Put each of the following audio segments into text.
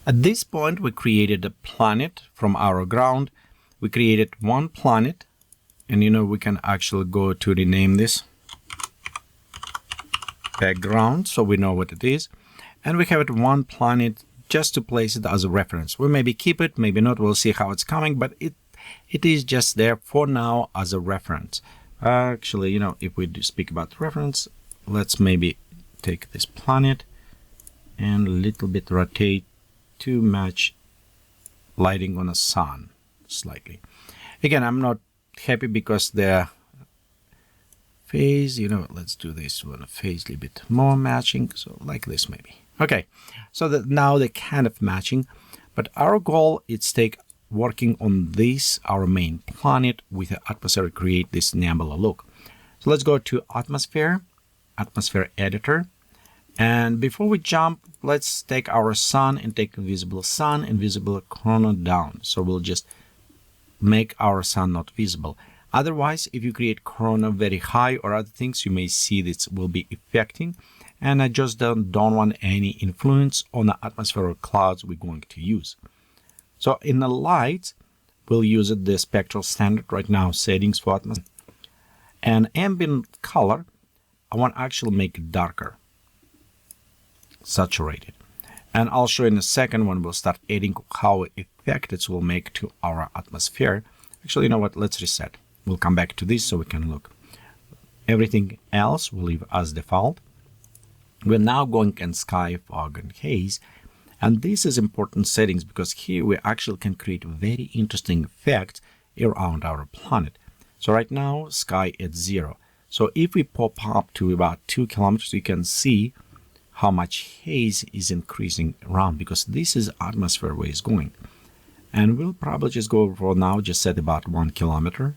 At this point, we created a planet from our ground. We created one planet, and we can actually go to rename this background so we know what it is. And we have it one planet just to place it as a reference. We maybe keep it, maybe not. We'll see how it's coming, but it is just there for now as a reference. Actually, if we do speak about reference, let's maybe take this planet and a little bit rotate to match lighting on the sun slightly. Again, I'm not happy because the phase, let's do this one, a phase a little bit more matching, so like this maybe. Okay, so that now they're kind of matching, but our goal is take working on this, our main planet, with the atmosphere, create this nebula look. So let's go to atmosphere editor. And before we jump, let's take our sun and take visible sun and visible corona down. So we'll just make our sun not visible. Otherwise, if you create corona very high or other things, you may see this will be affecting. And I just don't want any influence on the atmosphere or clouds we're going to use. So in the light, we'll use the spectral standard right now, settings for atmosphere. And ambient color, I want to actually make it darker, saturated. And I'll show you in a second when we'll start adding how effect it will make to our atmosphere. Actually, you know what? Let's reset. We'll come back to this so we can look. Everything else we'll leave as default. We're now going in sky, fog, and haze. And this is important settings because here we actually can create very interesting effects around our planet. So right now, sky at 0. So if we pop up to about 2 kilometers, you can see how much haze is increasing around because this is atmosphere where it's going. And we'll probably just go for now, just set about 1 kilometer.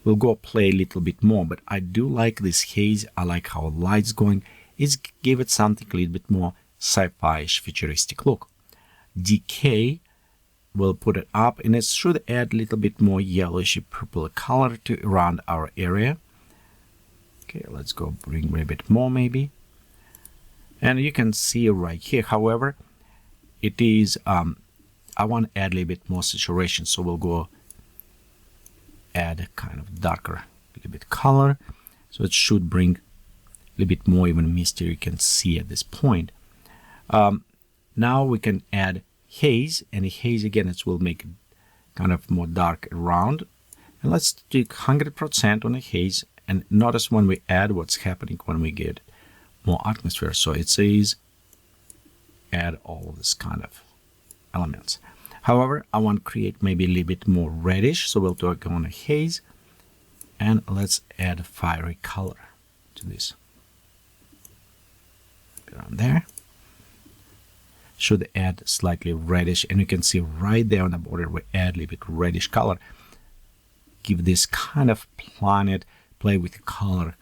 We'll go play a little bit more, but I do like this haze. I like how light's going. It's give it something a little bit more sci-fi-ish futuristic look. Decay, we'll put it up, and it should add a little bit more yellowish purple color to around our area. Okay, let's go bring a bit more maybe. And you can see right here, however, it is, I want to add a little bit more saturation. So we'll go add a kind of darker, a little bit color. So it should bring a little bit more even misty you can see at this point. Now we can add haze, and haze again, it will make it kind of more dark around. And let's do 100% on the haze, and notice when we add what's happening when we get more atmosphere. So it says add all of this kind of elements. However, I want to create maybe a little bit more reddish, so we'll go on a haze, and let's add a fiery color to this. Around there. Should add slightly reddish, and you can see right there on the border we add a little bit reddish color. Give this kind of planet, play with the color.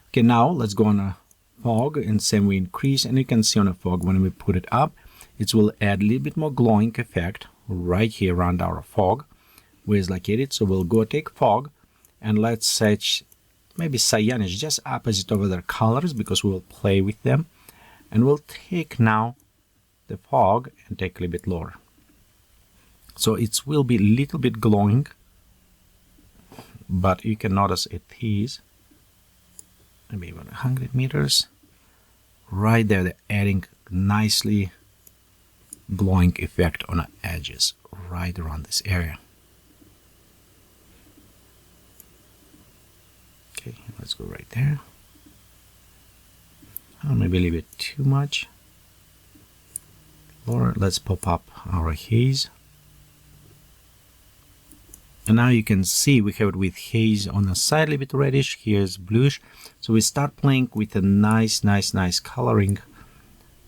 Okay, now let's go on a fog, and same we increase, and you can see on a fog when we put it up, it will add a little bit more glowing effect right here around our fog where it's located. So we'll go take fog, and let's set maybe cyanish, just opposite over their colors, because we'll play with them. And we'll take now the fog and take a little bit lower. So it will be a little bit glowing, but you can notice it is maybe even 100 meters. Right there, they're adding nicely glowing effect on the edges right around this area. Okay, let's go right there. Maybe a little bit too much. Or let's pop up our haze. And now you can see we have it with haze on the side, a little bit reddish. Here's bluish. So we start playing with a nice coloring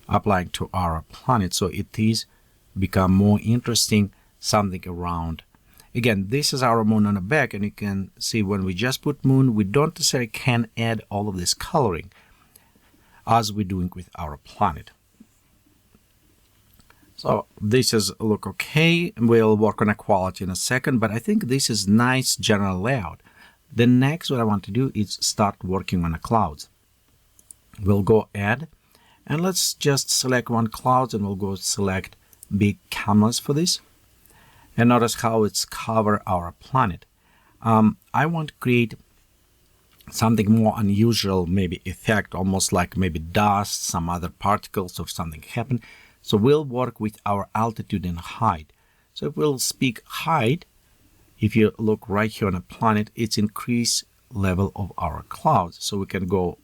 applying to our planet. So it is become more interesting, something around. Again, this is our moon on the back, and you can see when we just put moon, we don't necessarily can add all of this coloring as we're doing with our planet. So this is look okay. We'll work on a quality in a second, but I think this is nice general layout. The next what I want to do is start working on the clouds. We'll go add, and let's just select one cloud, and we'll go select big canvas for this. And notice how it's cover our planet. I want to create something more unusual, maybe effect, almost like maybe dust, some other particles or something happen. So we'll work with our altitude and height. So if we'll speak height, if you look right here on a planet, it's increased level of our clouds. So we can go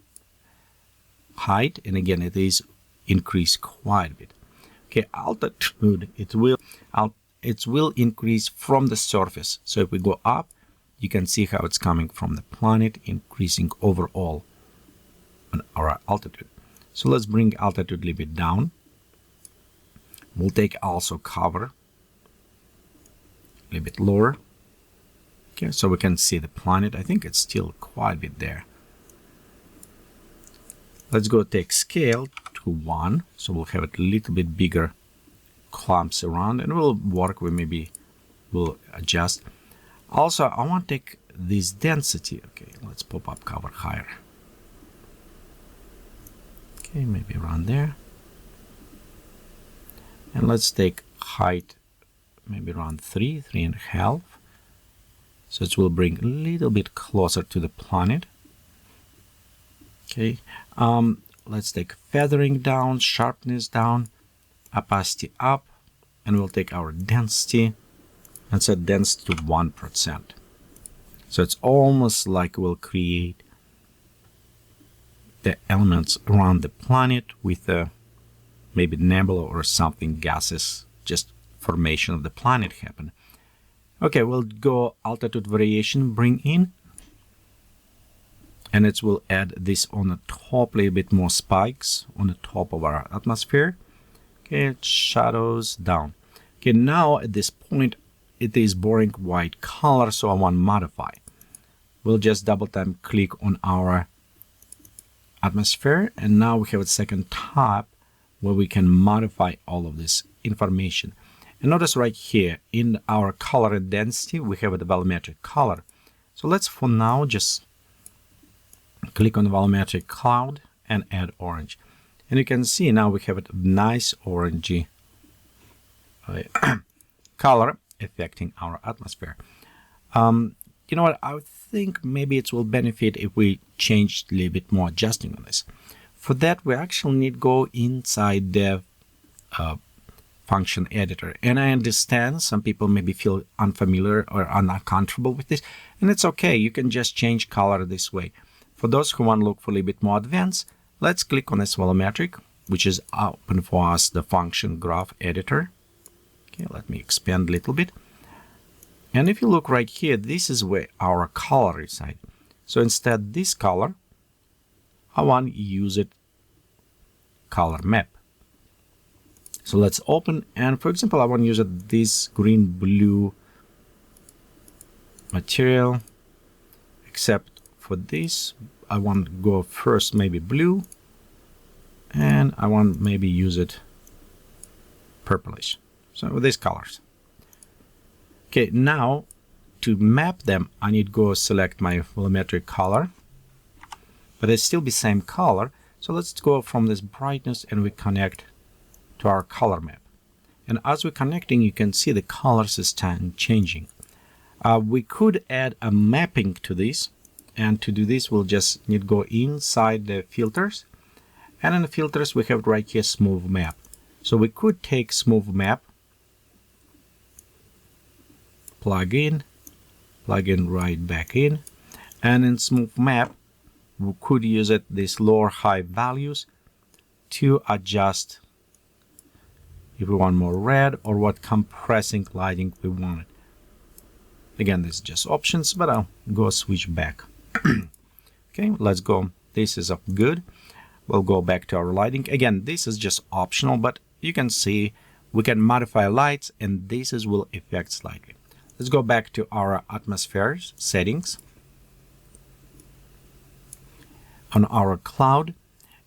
height, and again, it is increased quite a bit. Okay, altitude, it will increase from the surface. So if we go up, you can see how it's coming from the planet, increasing overall on our altitude. So let's bring altitude a little bit down. We'll take also cover a little bit lower. Okay, so we can see the planet. I think it's still quite a bit there. Let's go take scale to 1. So we'll have it a little bit bigger clumps around, and we'll work with maybe we'll adjust. Also, I want to take this density. Okay, let's pop up cover higher. Okay, maybe around there. And let's take height maybe around 3.5. So it will bring a little bit closer to the planet. Okay, let's take feathering down, sharpness down, opacity up, and we'll take our density and set density to 1%. So it's almost like we'll create the elements around the planet with maybe nebula or something gases, just formation of the planet happen. Okay, we'll go altitude variation, bring in, and it will add this on the top, a little bit more spikes on the top of our atmosphere. Okay, shadows down. Okay, now at this point, it is boring white color, so I want to modify. We'll just double time click on our atmosphere, and now we have a second tab where we can modify all of this information. And notice right here in our color and density, we have a volumetric color. So let's for now just click on the volumetric cloud and add orange. And you can see now we have a nice orangey color affecting our atmosphere. You know what? I think maybe it will benefit if we change a little bit more adjusting on this. For that, we actually need to go inside the function editor. And I understand some people maybe feel unfamiliar or uncomfortable with this. And it's okay. You can just change color this way. For those who want to look for a little bit more advanced, let's click on this volumetric, which is open for us the function graph editor. Okay, let me expand a little bit. And if you look right here, this is where our color resides. So instead this color, I want to use it color map. So let's open, and for example, I want to use this green blue material, except for this, I want to go first maybe blue, and I want maybe use it purplish. So with these colors. Okay, now to map them, I need to go select my volumetric color, but it's still the same color. So let's go from this brightness and we connect to our color map. And as we're connecting, you can see the colors is changing. We could add a mapping to this, and to do this, we'll just need to go inside the filters, and in the filters, we have right here smooth map. So we could take smooth map, plug in right back in, and in smooth map, we could use it these lower high values to adjust if we want more red or what compressing lighting we want. Again, this is just options, but I'll go switch back. Okay, let's go. This is up good. We'll go back to our lighting. Again, this is just optional, but you can see we can modify lights, and this will affect slightly. Let's go back to our atmosphere settings on our cloud.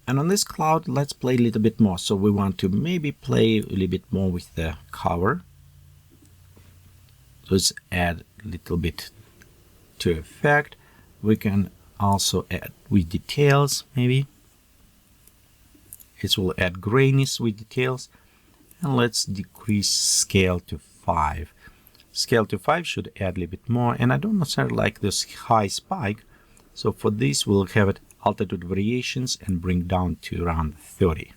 And on this cloud, let's play a little bit more. So we want to maybe play a little bit more with the cover. So let's add a little bit to effect. We can also add with details, maybe. It will add grayness with details. And let's decrease scale to 5. Scale to 5 should add a little bit more, and I don't necessarily like this high spike. So for this, we'll have it altitude variations and bring down to around 30.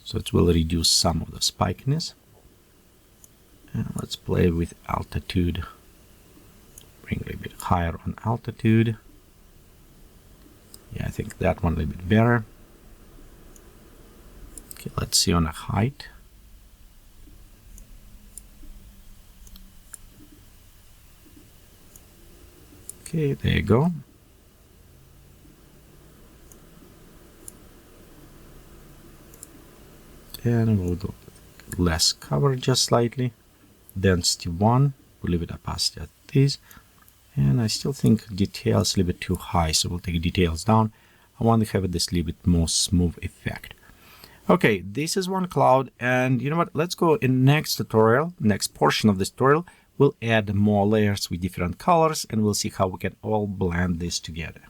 So it will reduce some of the spikiness. And let's play with altitude. Bring a little bit higher on altitude. Yeah, I think that one a little bit better. Okay, let's see on a height. Okay, there you go. And we'll do less cover just slightly. Density 1, we'll leave it opacity at this. And I still think details a little bit too high, so we'll take details down. I want to have this little bit more smooth effect. Okay, this is one cloud, and you know what? Let's go in next tutorial, next portion of this tutorial. We'll add more layers with different colors, and we'll see how we can all blend this together.